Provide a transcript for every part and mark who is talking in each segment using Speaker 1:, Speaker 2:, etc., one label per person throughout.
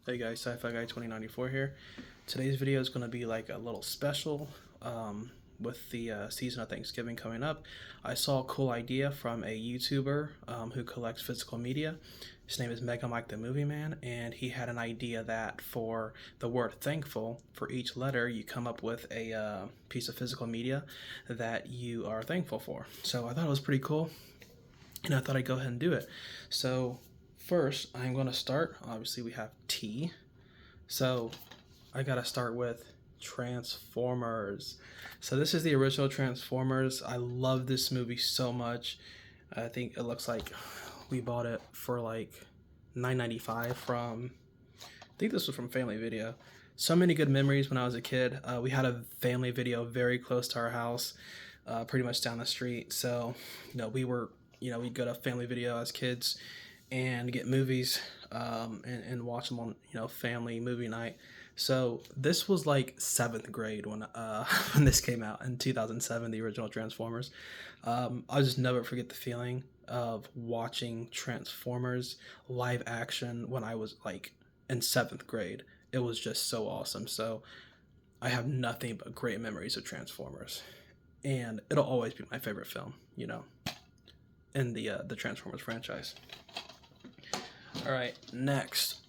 Speaker 1: Hey guys, Sci-Fi Guy 2094 here. Today's video is going to be like a little special with the season of Thanksgiving coming up. I saw a cool idea from a YouTuber who collects physical media. His name is Mega Mike the Movie Man, and he had an idea that for the word thankful, for each letter, you come up with a piece of physical media that you are thankful for. So I thought it was pretty cool, and I thought I'd go ahead and do it. So first, I'm going to start. Obviously, we have T. So I got to start with Transformers. So this is the original Transformers. I love this movie so much. I think it looks like we bought it for like $9.95 from, I think this was from Family Video. So many good memories when I was a kid. We had a Family Video very close to our house, pretty much down the street. So, we'd go to Family Video as kids and get movies and watch them on, family movie night. So this was like seventh grade when when this came out in 2007, the original Transformers. I'll just never forget the feeling of watching Transformers live action when I was like in seventh grade. It was just so awesome. So I have nothing but great memories of Transformers, and it'll always be my favorite film, in the Transformers franchise. All right, next.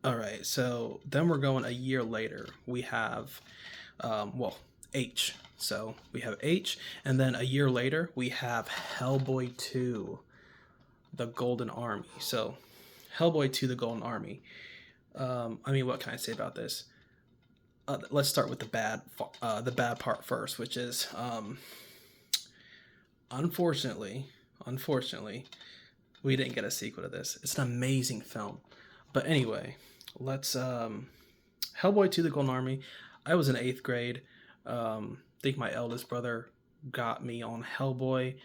Speaker 1: All right, so then we're going a year later. We have, H. So we have H, and then a year later we have Hellboy 2, The Golden Army. So Hellboy 2, The Golden Army. What can I say about this? Let's start with the bad part first, which is, unfortunately, we didn't get a sequel to this. It's an amazing film. But anyway, let's Hellboy 2 The Golden Army. I was in 8th grade. I think my eldest brother got me on Hellboy.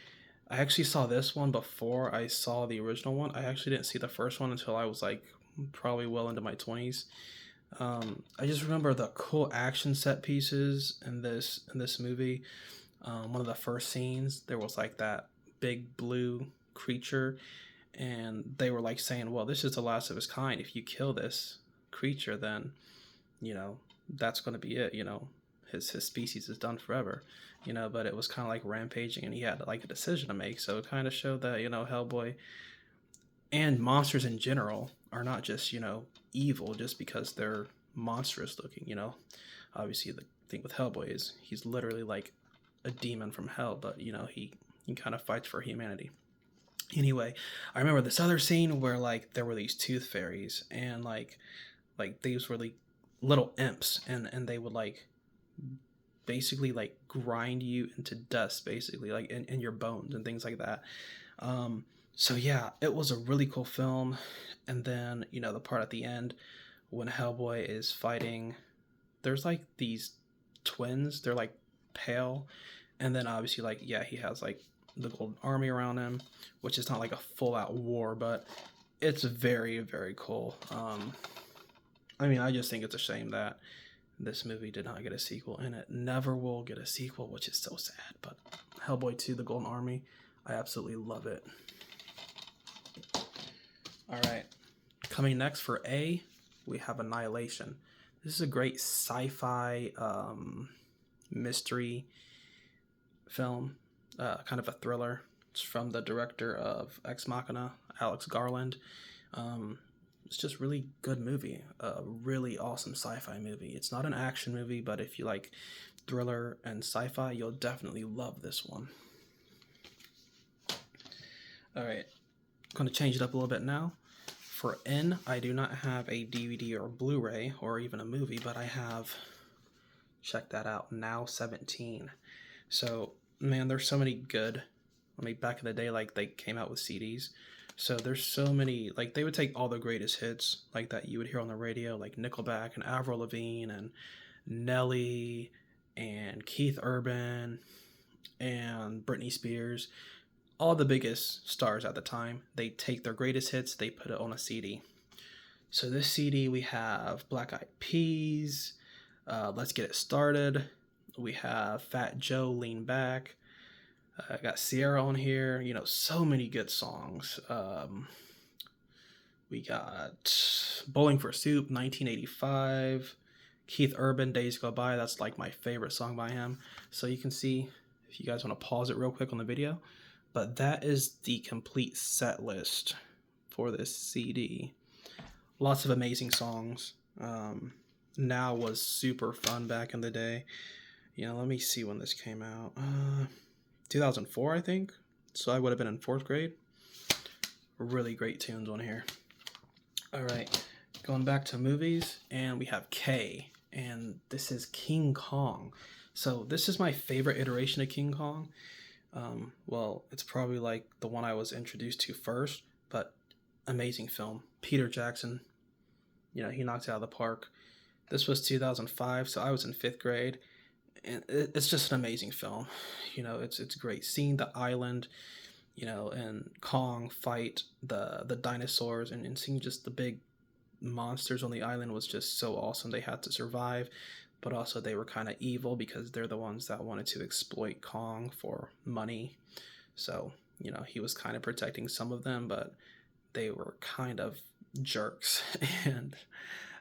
Speaker 1: I actually saw this one before I saw the original one. I actually didn't see the first one until I was like probably well into my 20s. I just remember the cool action set pieces in this movie. One of the first scenes, there was like that big blue creature, and they were like saying, well, this is the last of his kind. If you kill this creature, then that's going to be it. His species is done forever. But it was kind of like rampaging, and he had like a decision to make. So it kind of showed that Hellboy and monsters in general are not just evil just because they're monstrous looking. Obviously the thing with Hellboy is he's literally like a demon from hell, but he kind of fights for humanity. Anyway, I remember this other scene where like there were these tooth fairies, and like these were like little imps, and they would like basically like grind you into dust, basically like in your bones and things like that. So yeah, it was a really cool film. And then the part at the end when Hellboy is fighting, there's like these twins. They're like pale, and then obviously like he has like the Golden Army around him, which is not like a full out war, but it's very, very cool. I just think it's a shame that this movie did not get a sequel, and it never will get a sequel, which is so sad. But Hellboy 2 The Golden Army, I absolutely love it. All right, coming next for A, we have Annihilation. This is a great sci-fi mystery film, kind of a thriller. It's from the director of Ex Machina, Alex Garland. It's just really good movie, a really awesome sci-fi movie. It's not an action movie, but if you like thriller and sci-fi, you'll definitely love this one. All right, I'm going to change it up a little bit now. For N, I do not have a DVD or Blu-ray or even a movie, but I have, check that out, Now 17. So, man, there's so many good, back in the day, like, they came out with CDs. So there's so many, like, they would take all the greatest hits, like, that you would hear on the radio, like Nickelback and Avril Lavigne and Nelly and Keith Urban and Britney Spears, all the biggest stars at the time. They take their greatest hits, they put it on a CD. So this CD, we have Black Eyed Peas, Let's Get It Started. We have Fat Joe, Lean Back. I got Sierra on here. So many good songs. We got Bowling for Soup, 1985. Keith Urban, Days Go By. That's like my favorite song by him. So you can see, if you guys want to pause it real quick on the video. But that is the complete set list for this CD. Lots of amazing songs. Now was super fun back in the day. Let me see when this came out. 2004, I think. So I would have been in 4th grade. Really great tunes on here. All right, going back to movies, and we have K, and this is King Kong. So this is my favorite iteration of King Kong. Well, it's probably like the one I was introduced to first, but amazing film. Peter Jackson, he knocked it out of the park. This was 2005, so I was in 5th grade, and it's just an amazing film. It's great. Seeing the island, and Kong fight the dinosaurs, and seeing just the big monsters on the island was just so awesome. They had to survive, but also they were kind of evil because they're the ones that wanted to exploit Kong for money. So, he was kind of protecting some of them, but they were kind of jerks, and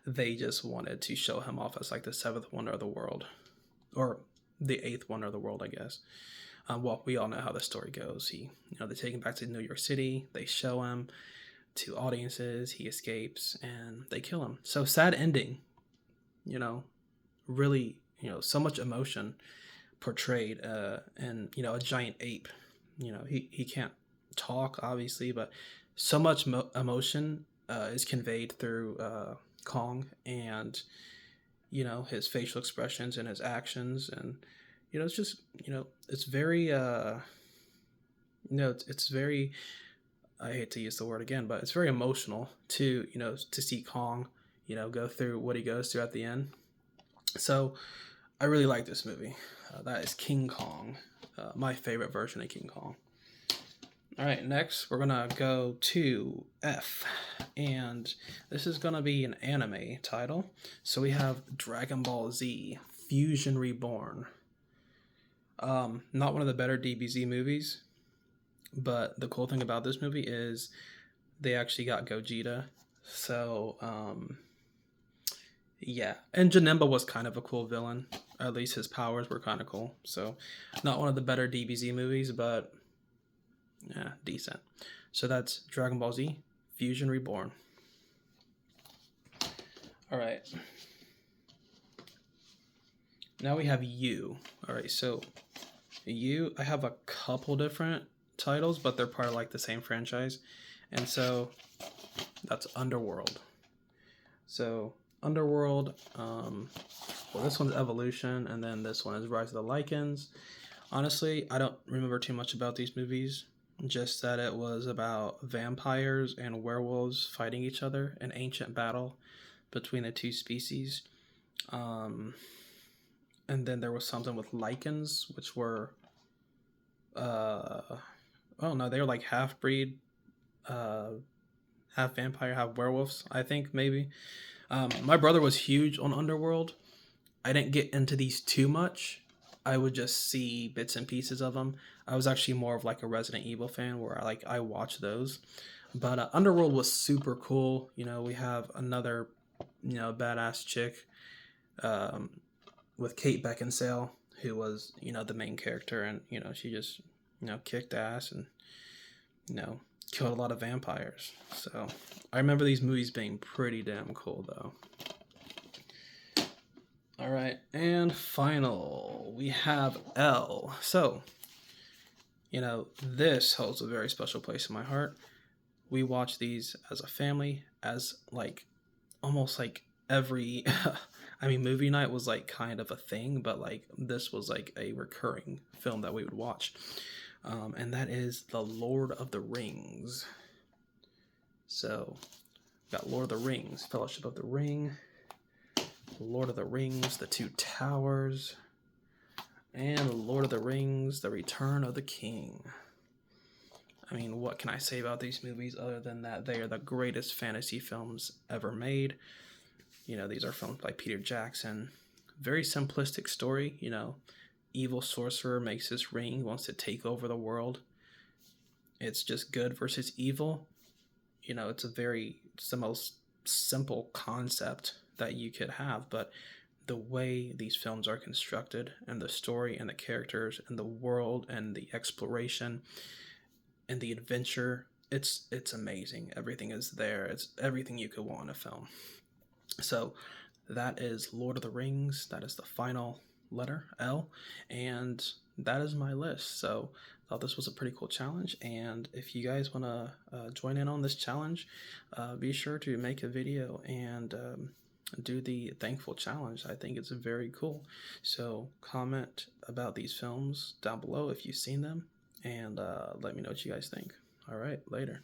Speaker 1: they just wanted to show him off as like the 7th wonder of the world, or the 8th wonder of the world, I guess. Well, we all know how the story goes. They take him back to New York City. They show him to audiences. He escapes, and they kill him. So sad ending. Really, so much emotion portrayed. And a giant ape. He can't talk, obviously, but so much emotion is conveyed through Kong, and his facial expressions and his actions, and it's just it's very it's very, I hate to use the word again, but it's very emotional to to see Kong go through what he goes through at the end. So I really like this movie. That is King Kong, my favorite version of King Kong. All right, next we're gonna go to F, and this is gonna be an anime title. So we have Dragon Ball Z Fusion Reborn. Not one of the better DBZ movies, but the cool thing about this movie is they actually got Gogeta. So yeah, and Janemba was kind of a cool villain. At least his powers were kind of cool. So not one of the better DBZ movies, but yeah, decent. So that's Dragon Ball Z Fusion Reborn. All right. Now we have U. All right, so U, I have a couple different titles, but they're part of like the same franchise. And so that's Underworld. So Underworld, well, this one's Evolution, and then this one is Rise of the Lycans. Honestly, I don't remember too much about these movies, just that it was about vampires and werewolves fighting each other, an ancient battle between the two species. And then there was something with Lycans, which were, oh no, they were like half-breed, half vampire, half werewolves, I think, maybe. My brother was huge on Underworld. I didn't get into these too much. I would just see bits and pieces of them. I was actually more of like a Resident Evil fan, where I watched those. But Underworld was super cool. We have another, badass chick, with Kate Beckinsale, who was, the main character, and, she just, kicked ass and, killed a lot of vampires. So I remember these movies being pretty damn cool, though. All right, and final, we have L. So, this holds a very special place in my heart. We watch these as a family, as like almost like every movie night was like kind of a thing, but like this was like a recurring film that we would watch. And that is The Lord of the Rings. So got Lord of the Rings, Fellowship of the Ring, Lord of the Rings, The Two Towers, and Lord of the Rings, The Return of the King. I mean, what can I say about these movies other than that they are the greatest fantasy films ever made? These are filmed by Peter Jackson. Very simplistic story, evil sorcerer makes this ring, wants to take over the world. It's just good versus evil. you know, it's the most simple concept that you could have, but the way these films are constructed and the story and the characters and the world and the exploration and the adventure, it's amazing. Everything is there. It's everything you could want in a film. So that is Lord of the Rings. That is the final letter L, and that is my list. So I thought this was a pretty cool challenge, and if you guys want to join in on this challenge, be sure to make a video and do the thankful challenge. I think it's very cool. So comment about these films down below if you've seen them, and let me know what you guys think. All right, later.